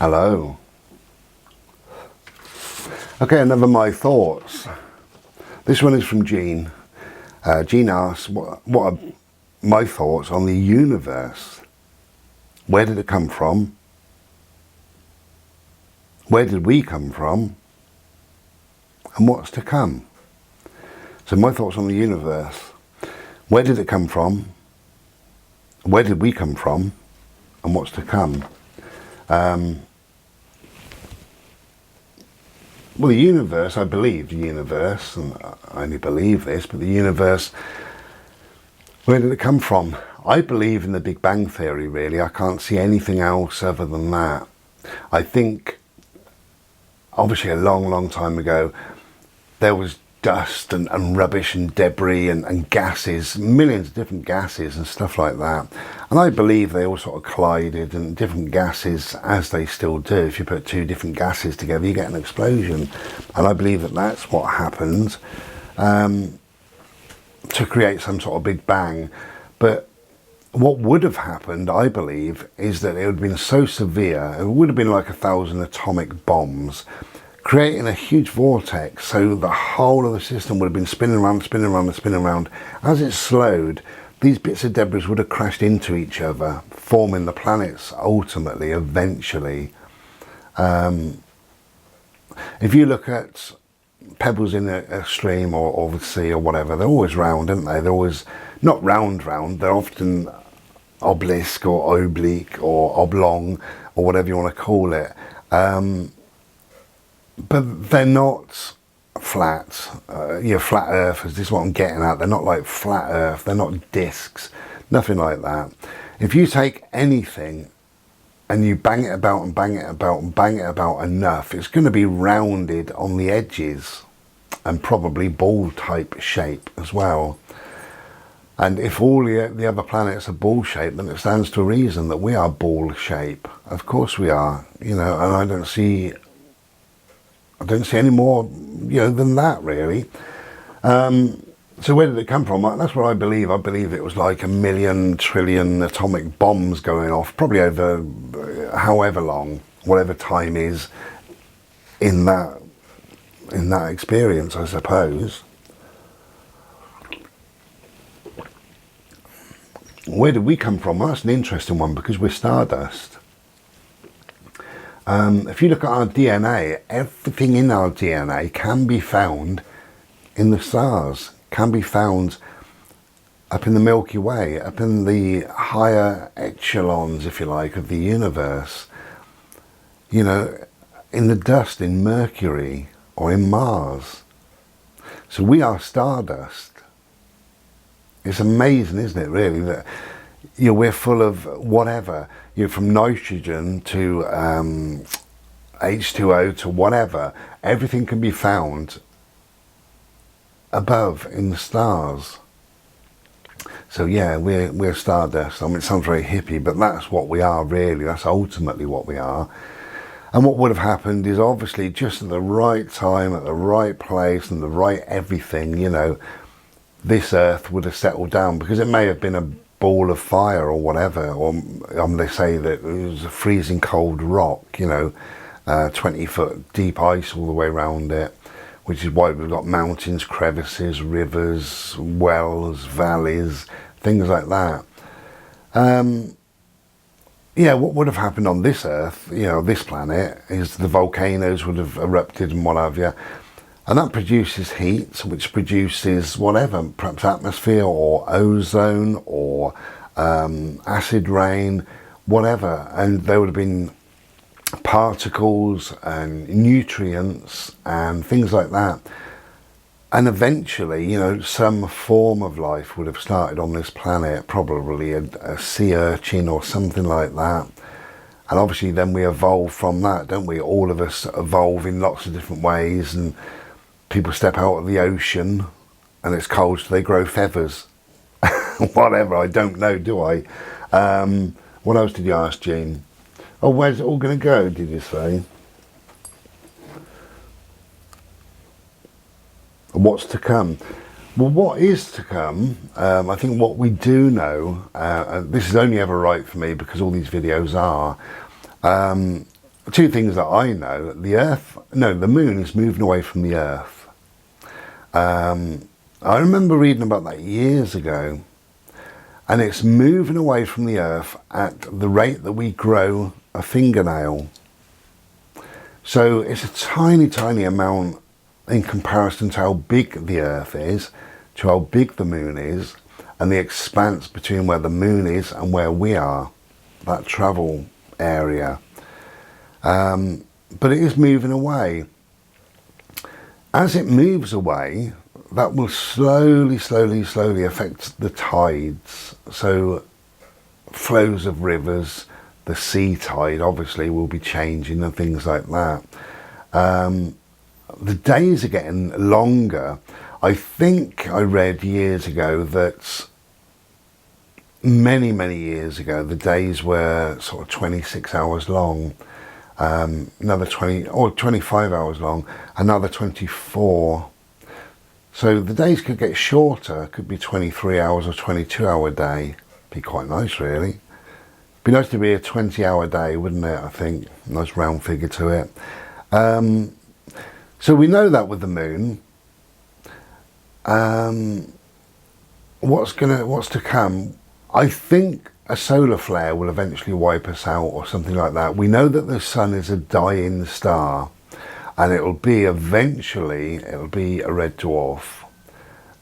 Hello. Okay, another my thoughts. This one is from Jean. Jean asks, what are my thoughts on the universe? Where did it come from? Where did we come from? And what's to come? So my thoughts on the universe. Where did it come from? Where did we come from? And what's to come? Well, the universe, I believe the universe, and I only believe this, but the universe, where did it come from? I believe in the Big Bang Theory, really. I can't see anything else other than that. I think, obviously a long, long time ago, there was dust and rubbish and debris and gases, millions of different gases and stuff like that. And I believe they all sort of collided, and different gases, as they still do, if you put two different gases together, you get an explosion. And I believe that that's what happened to create some sort of Big Bang. But what would have happened, I believe, is that it would have been so severe, it would have been like 1,000 atomic bombs, creating a huge vortex, so the whole of the system would have been spinning around, spinning around and spinning around. As it slowed, these bits of debris would have crashed into each other, forming the planets ultimately, eventually. If you look at pebbles in a stream or the sea or whatever, they're always round, aren't they? They're always not round, they're often obelisk or oblique or oblong or whatever you want to call it. But they're not flat. Flat earthers, this is what I'm getting at. They're not like flat earth, they're not discs, nothing like that. If you take anything and you bang it about and bang it about and bang it about enough, it's going to be rounded on the edges and probably ball type shape as well. And if all the other planets are ball shaped, then it stands to reason that we are ball shape. Of course we are, and I don't see any more, than that, really. So where did it come from? That's what I believe. I believe it was like 1,000,000 trillion atomic bombs going off, probably over however long, whatever time is in that experience, I suppose. Where did we come from? Well, that's an interesting one, because we're stardust. If you look at our DNA, everything in our DNA can be found in the stars, can be found up in the Milky Way, up in the higher echelons, if you like, of the universe. In the dust, in Mercury or in Mars. So we are stardust. It's amazing, isn't it, really, that we're full of whatever, from nitrogen to H2O to whatever. Everything can be found above in the stars. So yeah, we're stardust. I mean, it sounds very hippie, but that's what we are, really. That's ultimately what we are. And what would have happened is, obviously, just at the right time, at the right place, and the right everything, this Earth would have settled down, because it may have been a ball of fire or whatever, or they say that it was a freezing cold rock, 20-foot deep ice all the way around it, which is why we've got mountains, crevices, rivers, wells, valleys, things like that. What would have happened on this Earth, this planet, is the volcanoes would have erupted and what have you. And that produces heat, which produces whatever, perhaps atmosphere or ozone or acid rain, whatever. And there would have been particles and nutrients and things like that. And eventually, some form of life would have started on this planet, probably a sea urchin or something like that. And obviously then we evolve from that, don't we? All of us evolve in lots of different ways, and people step out of the ocean and it's cold, so they grow feathers. Whatever, I don't know, do I? What else did you ask, Jean? Oh, where's it all going to go, did you say? What's to come? Well, what is to come, I think what we do know, this is only ever right for me because all these videos are, two things that I know: the moon is moving away from the Earth. I remember reading about that years ago, and it's moving away from the Earth at the rate that we grow a fingernail. So it's a tiny, tiny amount in comparison to how big the Earth is, to how big the moon is, and the expanse between where the moon is and where we are, that travel area. But it is moving away. As it moves away, that will slowly, slowly, slowly affect the tides. So flows of rivers, the sea tide obviously will be changing and things like that. The days are getting longer. I think I read years ago that many, many years ago, the days were sort of 26 hours long, another 20 or 25 hours long, another 24. So the days could get shorter, could be 23 hours or 22-hour day. Be quite nice, really. Be nice to be a 20-hour day, wouldn't it? I think nice round figure to it. So we know that with the moon. What's to come? I think a solar flare will eventually wipe us out, or something like that. We know that the sun is a dying star, and it'll be a red dwarf,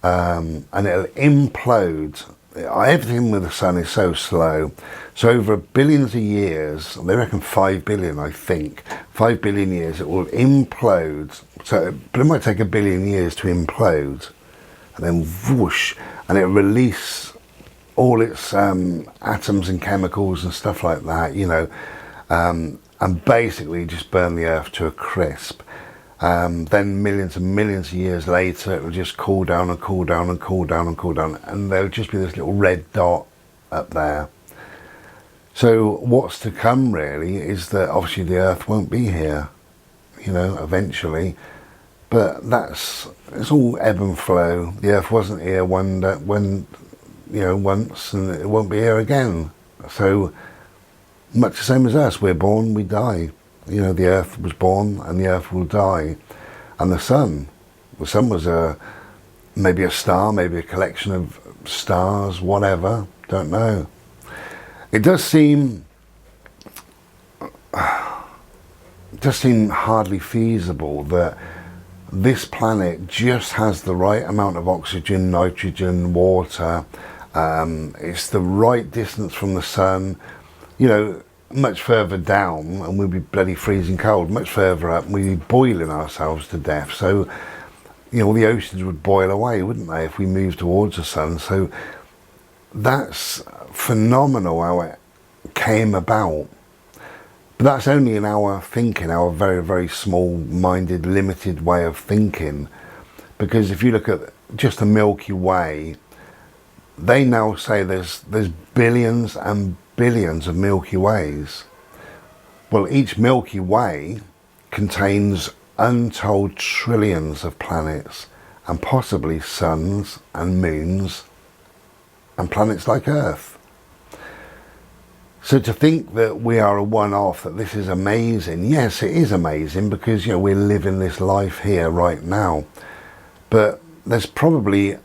and it'll implode. Everything with the sun is so slow. So over billions of years, they reckon 5 billion, I think, 5 billion years, it will implode. But it might take a billion years to implode, and then whoosh, and it'll release all its atoms and chemicals and stuff like that, and basically just burn the Earth to a crisp. Then millions and millions of years later, it will just cool down and cool down and cool down and cool down, and there'll just be this little red dot up there. So what's to come really is that obviously the Earth won't be here, eventually. But it's all ebb and flow. The Earth wasn't here once, and it won't be here again. So much the same as us, we're born, we die. The Earth was born and the Earth will die. And the sun was maybe a star, maybe a collection of stars, whatever, don't know. It does seem hardly feasible that this planet just has the right amount of oxygen, nitrogen, water. It's the right distance from the sun. Much further down and we'd be bloody freezing cold. Much further up and we'd be boiling ourselves to death. So, the oceans would boil away, wouldn't they, if we moved towards the sun? So that's phenomenal how it came about. But that's only in our thinking, our very, very small-minded, limited way of thinking. Because if you look at just the Milky Way, they now say there's billions and billions of Milky Ways. Well, each Milky Way contains untold trillions of planets, and possibly suns and moons and planets like Earth. So to think that we are a one-off, that this is amazing, yes, it is amazing, because we're living this life here right now. But there's probably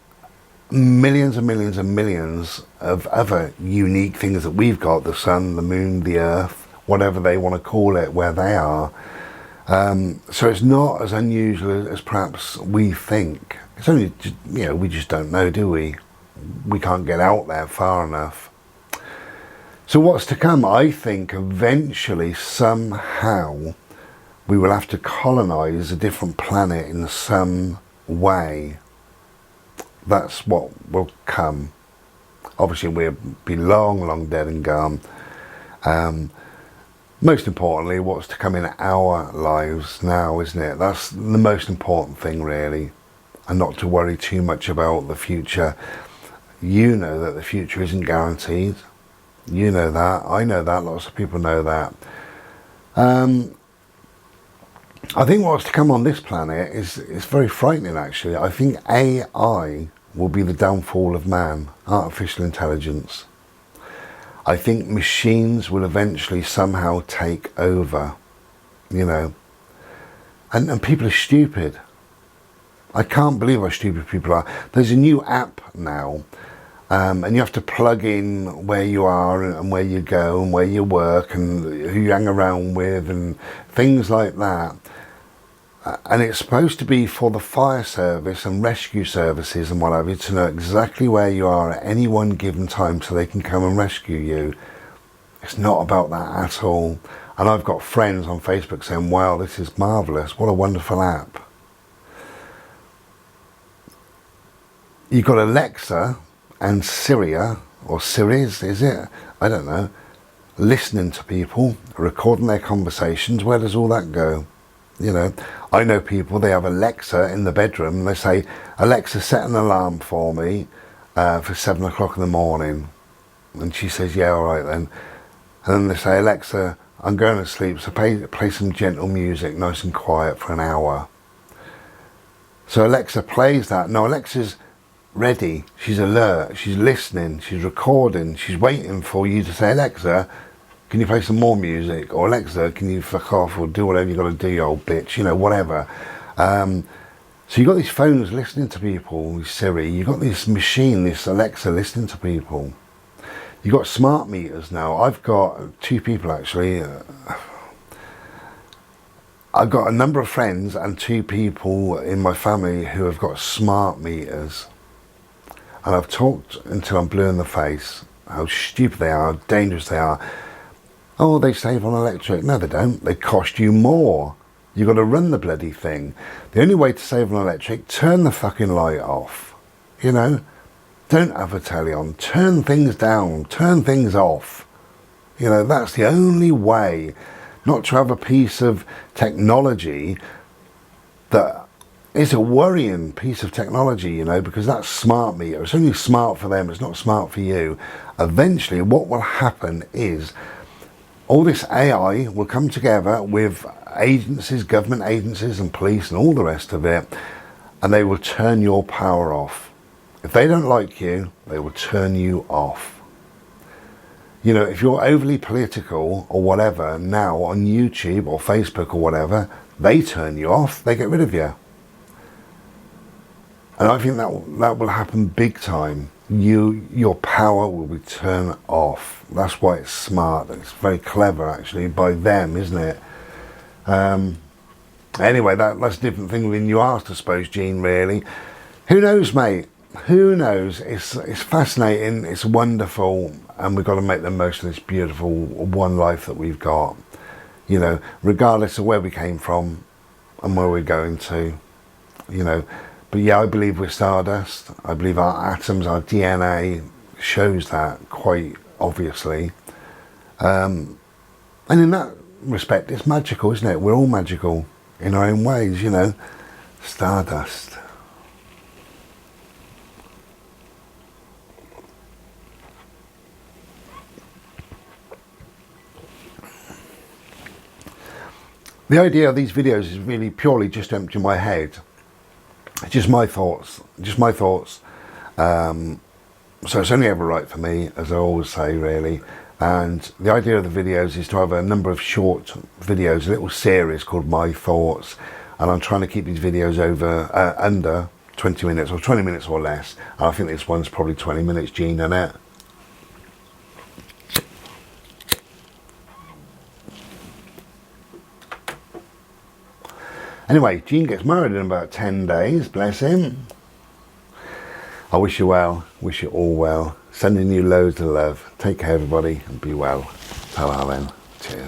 millions and millions and millions of other unique things that we've got: the sun, the moon, the Earth, whatever they want to call it, where they are. So it's not as unusual as perhaps we think. It's only we just don't know, do we? We can't get out there far enough. So what's to come? I think eventually, somehow, we will have to colonize a different planet in some way. That's what will come. Obviously we'll be long, long dead and gone. Most importantly, what's to come in our lives now, isn't it? That's the most important thing, really. And not to worry too much about the future. You know that the future isn't guaranteed. You know that. I know that. Lots of people know that. I think what's to come on this planet is very frightening, actually. I think AI will be the downfall of man, artificial intelligence. I think machines will eventually somehow take over. you know. And people are stupid. I can't believe how stupid people are. There's a new app now, and you have to plug in where you are and where you go and where you work and who you hang around with and things like that. And it's supposed to be for the fire service and rescue services and what have you, to know exactly where you are at any one given time so they can come and rescue you. It's not about that at all. And I've got friends on Facebook saying, wow, this is marvellous, what a wonderful app. You've got Alexa and Siri, or Siri's, is it? I don't know. Listening to people, recording their conversations. Where does all that go? You know, I know people, they have Alexa in the bedroom. They say, Alexa, set an alarm for me for 7 o'clock in the morning. And she says, yeah, all right then. And then they say, Alexa, I'm going to sleep, so play some gentle music, nice and quiet for an hour. So Alexa plays that. No, Alexa's ready, she's alert, she's listening, she's recording, she's waiting for you to say, Alexa, can you play some more music? Or Alexa, can you fuck off or do whatever you got to do, you old bitch, you know, whatever. So you've got these phones listening to people, Siri, you've got this machine, this Alexa listening to people. You've got smart meters now. I've got 2 people actually. I've got a number of friends and 2 people in my family who have got smart meters. And I've talked until I'm blue in the face, how stupid they are, how dangerous they are. Oh, they save on electric. No, they don't. They cost you more. You've got to run the bloody thing. The only way to save on electric, turn the fucking light off. You know, don't have a telly on. Turn things down. Turn things off. You know, that's the only way. Not to have a piece of technology that is a worrying piece of technology, you know, because that's smart meter. It's only smart for them, it's not smart for you. Eventually, what will happen is all this AI will come together with agencies, government agencies and police and all the rest of it, and they will turn your power off. If they don't like you, they will turn you off. You know, if you're overly political or whatever now on YouTube or Facebook or whatever, they turn you off, they get rid of you. And I think that will happen big time. Your power will be turned off. That's why it's smart. It's very clever actually by them, isn't it? Anyway, that's a different thing than you asked, I suppose, Gene, really. Who knows, mate? Who knows? It's fascinating, it's wonderful, and we've got to make the most of this beautiful one life that we've got. You know, regardless of where we came from and where we're going to, you know. But yeah, I believe we're stardust. I believe our atoms, our DNA shows that quite obviously. And in that respect, it's magical, isn't it? We're all magical in our own ways, you know. Stardust. The idea of these videos is really purely just to empty my head. It's just my thoughts, so it's only ever right for me, as I always say, really. And the idea of the videos is to have a number of short videos, a little series called My Thoughts, and I'm trying to keep these videos under 20 minutes or 20 minutes or less. And I think this one's probably 20 minutes, Gene, isn't it? Anyway, Gene gets married in about 10 days, bless him. I wish you well, wish you all well. Sending you loads of love. Take care, everybody, and be well. Ta-ra then.